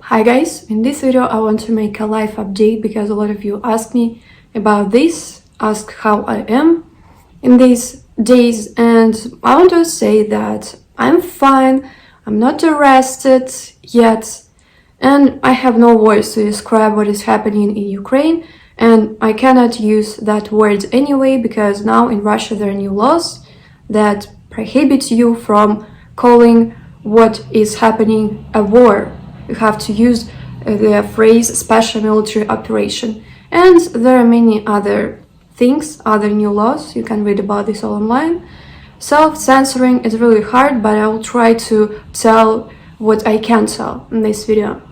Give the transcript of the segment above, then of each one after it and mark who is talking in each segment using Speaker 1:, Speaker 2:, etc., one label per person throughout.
Speaker 1: Hi guys, in this video I want to make a life update because a lot of you asked me about this, ask how I am in these days, and I want to say that I'm fine, I'm not arrested yet, and I have no words to describe what is happening in Ukraine, and I cannot use that word anyway because now in Russia there are new laws that prohibit you from calling what is happening a war. You have to use the phrase special military operation. And there are many other things, other new laws. You can read about this all online. Self-censoring is really hard, but I will try to tell what I can tell in this video.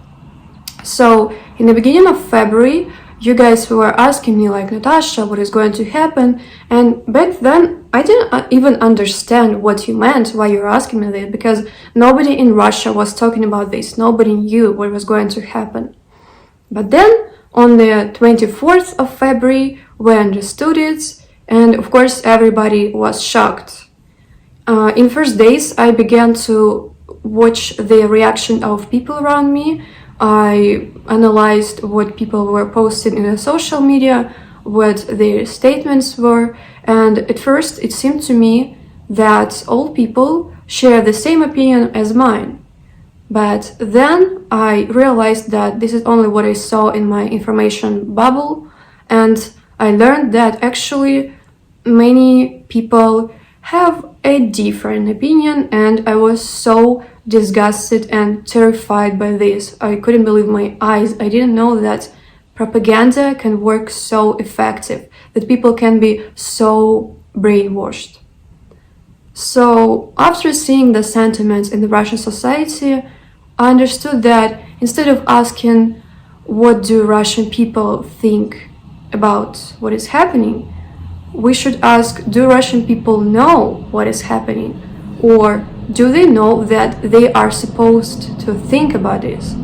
Speaker 1: So, in the beginning of February, you guys were asking me like, Natasha, what is going to happen? And back then, I didn't even understand what you meant, why you're asking me this, because nobody in Russia was talking about this. Nobody knew what was going to happen. But then, on the 24th of February, we understood it, and of course, everybody was shocked. In first days, I began to watch the reaction of people around me. I analyzed what people were posting in the social media, what their statements were, and at first it seemed to me that all people share the same opinion as mine. But then I realized that this is only what I saw in my information bubble, and I learned that actually many people have a different opinion, and I was so disgusted and terrified by this. I couldn't believe my eyes. I didn't know that propaganda can work so effective, that people can be so brainwashed. So after seeing the sentiments in the Russian society, I understood that instead of asking what do Russian people think about what is happening, we should ask, do Russian people know what is happening? Or do they know that they are supposed to think about this?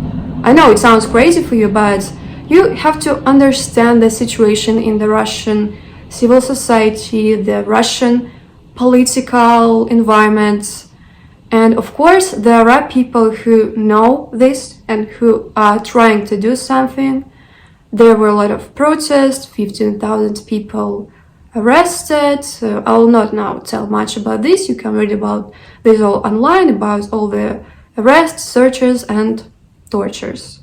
Speaker 1: I know it sounds crazy for you, but you have to understand the situation in the Russian civil society, the Russian political environment. And of course, there are people who know this and who are trying to do something. There were a lot of protests, 15,000 people arrested. I will not now tell much about this. You can read about this all online, about all the arrests, searches, and tortures.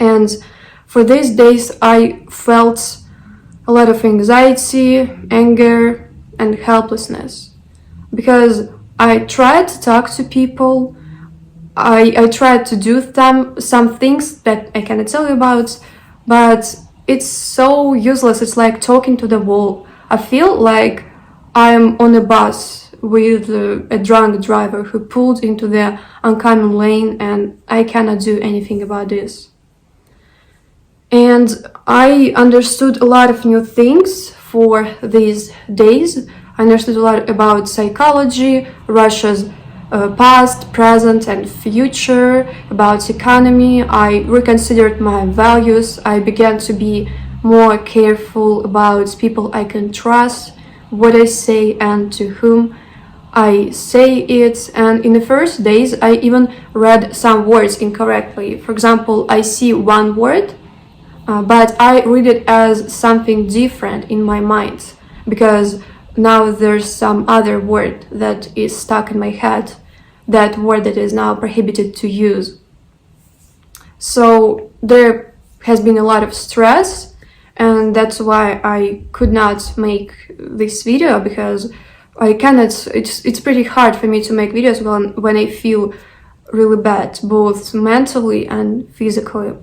Speaker 1: And for these days, I felt a lot of anxiety, anger, and helplessness. Because I tried to talk to people, I tried to do some things that I cannot tell you about, but it's so useless. It's like talking to the wall. I feel like I'm on a bus with a drunk driver who pulled into the oncoming lane, and I cannot do anything about this. And I understood a lot of new things for these days. I understood a lot about psychology, Russia's past, present, and future, about economy. I reconsidered my values. I began to be more careful about people I can trust, what I say, and to whom I say it. And in the first days, I even read some words incorrectly. For example, I see one word, but I read it as something different in my mind, because now there's some other word that is stuck in my head, that word that is now prohibited to use. So there has been a lot of stress, and that's why I could not make this video, because I cannot, it's pretty hard for me to make videos when I feel really bad, both mentally and physically.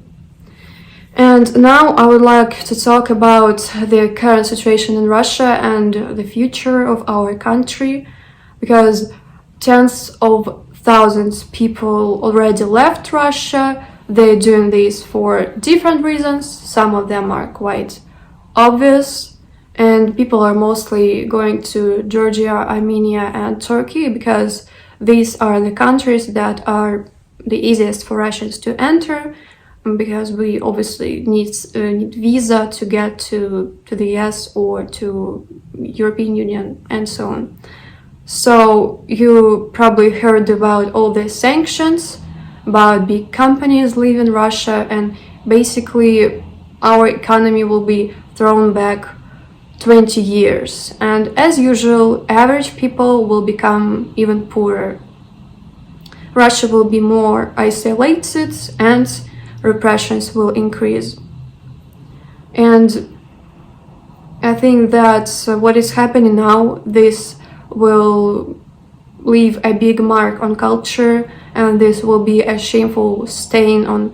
Speaker 1: And now I would like to talk about the current situation in Russia and the future of our country, because tens of thousands of people already left Russia. They're doing this for different reasons. Some of them are quite obvious, and people are mostly going to Georgia, Armenia, and Turkey, because these are the countries that are the easiest for Russians to enter, because we obviously need visa to get to the US or to European Union and so on. So you probably heard about all the sanctions about big companies leaving Russia, and basically our economy will be thrown back 20 years. And as usual, average people will become even poorer. Russia will be more isolated and repressions will increase. And I think that what is happening now, this will leave a big mark on culture, and this will be a shameful stain on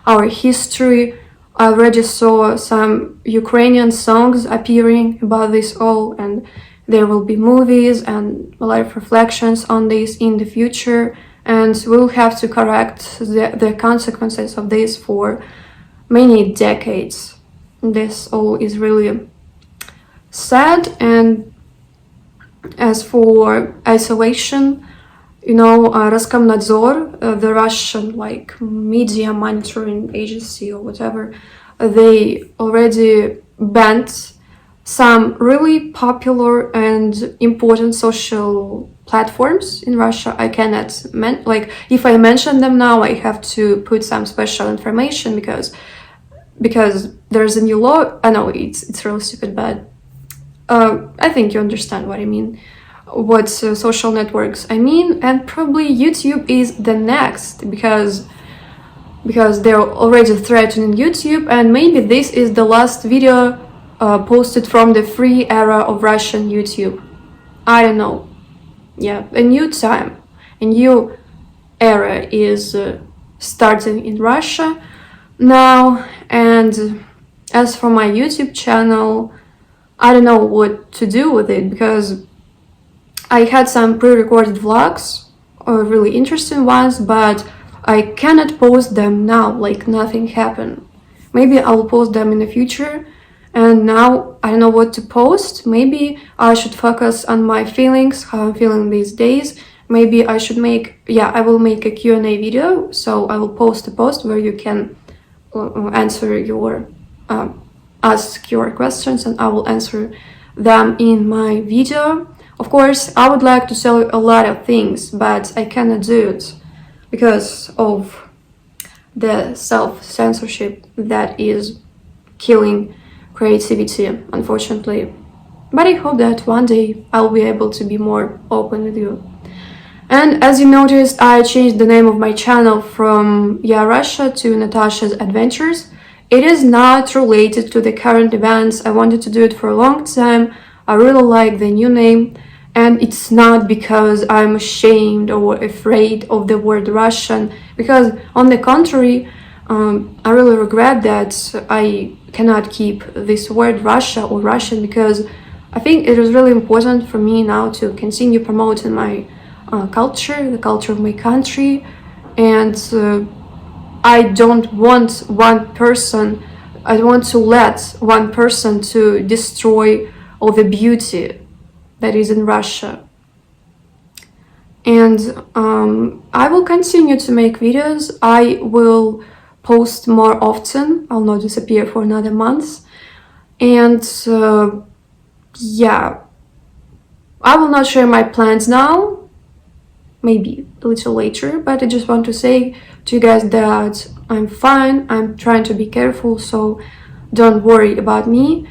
Speaker 1: our history. I already saw some Ukrainian songs appearing about this all, and there will be movies and a lot of reflections on this in the future, and we'll have to correct the consequences of this for many decades. This all is really sad. And as for isolation, Roskomnadzor, the Russian media monitoring agency or whatever, they already banned some really popular and important social platforms in Russia. I cannot if I mention them now, I have to put some special information because there's a new law. I know it's really stupid, but I think you understand what I mean. What social networks I mean, and probably YouTube is the next because they're already threatening YouTube, and maybe this is the last video posted from the free era of Russian YouTube. I don't know. Yeah, a new time, a new era is starting in Russia now. And as for my YouTube channel, I don't know what to do with it because I had some pre-recorded vlogs, really interesting ones, but I cannot post them now, nothing happened. Maybe I'll post them in the future, and now I don't know what to post. Maybe I should focus on my feelings, how I'm feeling these days. Maybe I should I will make a Q&A video, so I will post a post where you can ask your questions, and I will answer them in my video. Of course, I would like to tell you a lot of things, but I cannot do it because of the self-censorship that is killing creativity, unfortunately. But I hope that one day I'll be able to be more open with you. And as you noticed, I changed the name of my channel from Russia to Natasha's Adventures. It is not related to the current events. I wanted to do it for a long time. I really like the new name. And it's not because I'm ashamed or afraid of the word Russian, because on the contrary, I really regret that I cannot keep this word Russia or Russian, because I think it is really important for me now to continue promoting my culture, the culture of my country, and I don't want I don't want to let one person to destroy all the beauty that is in Russia. And I will continue to make videos. I will post more often. I'll not disappear for another month. And I will not share my plans now, maybe a little later, but I just want to say to you guys that I'm fine. I'm trying to be careful, so don't worry about me.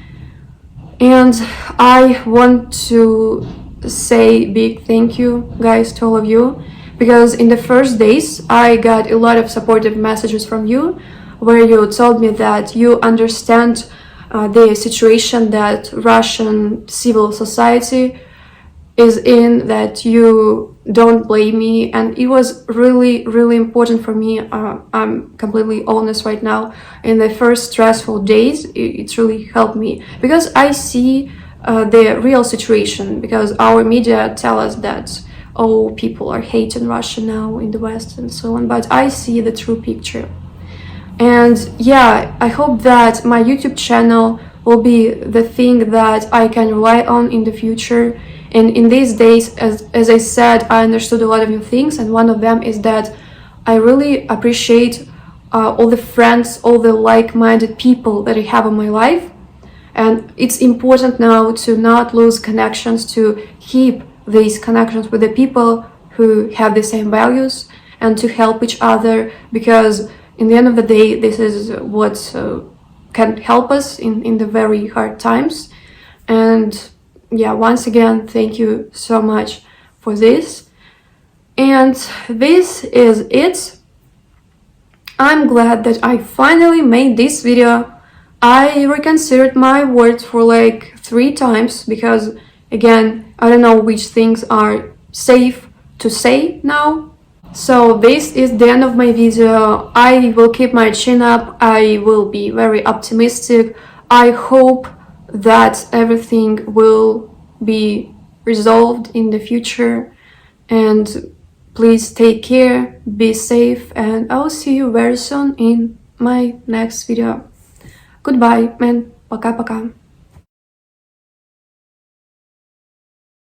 Speaker 1: And I want to say big thank you, guys, to all of you, because in the first days I got a lot of supportive messages from you where you told me that you understand the situation that Russian civil society is in, that you don't blame me, and it was really, really important for me. I'm completely honest right now. In the first stressful days, it really helped me because I see the real situation, because our media tell us that, oh, people are hating Russia now in the West and so on, but I see the true picture. And I hope that my YouTube channel will be the thing that I can rely on in the future. And in these days, as I said, I understood a lot of new things, and one of them is that I really appreciate all the friends, all the like-minded people that I have in my life. And it's important now to not lose connections, to keep these connections with the people who have the same values. and to help each other, because in the end of the day, this is what can help us in the very hard times. And yeah, once again, thank you so much for this. And this is it. I'm glad that I finally made this video. I reconsidered my words for like 3 times because, again, I don't know which things are safe to say now. So this is the end of my video. I will keep my chin up. I will be very optimistic. I hope that everything will be resolved in the future. And please take care, be safe, and I'll see you very soon in my next video. Goodbye, and пока-пока.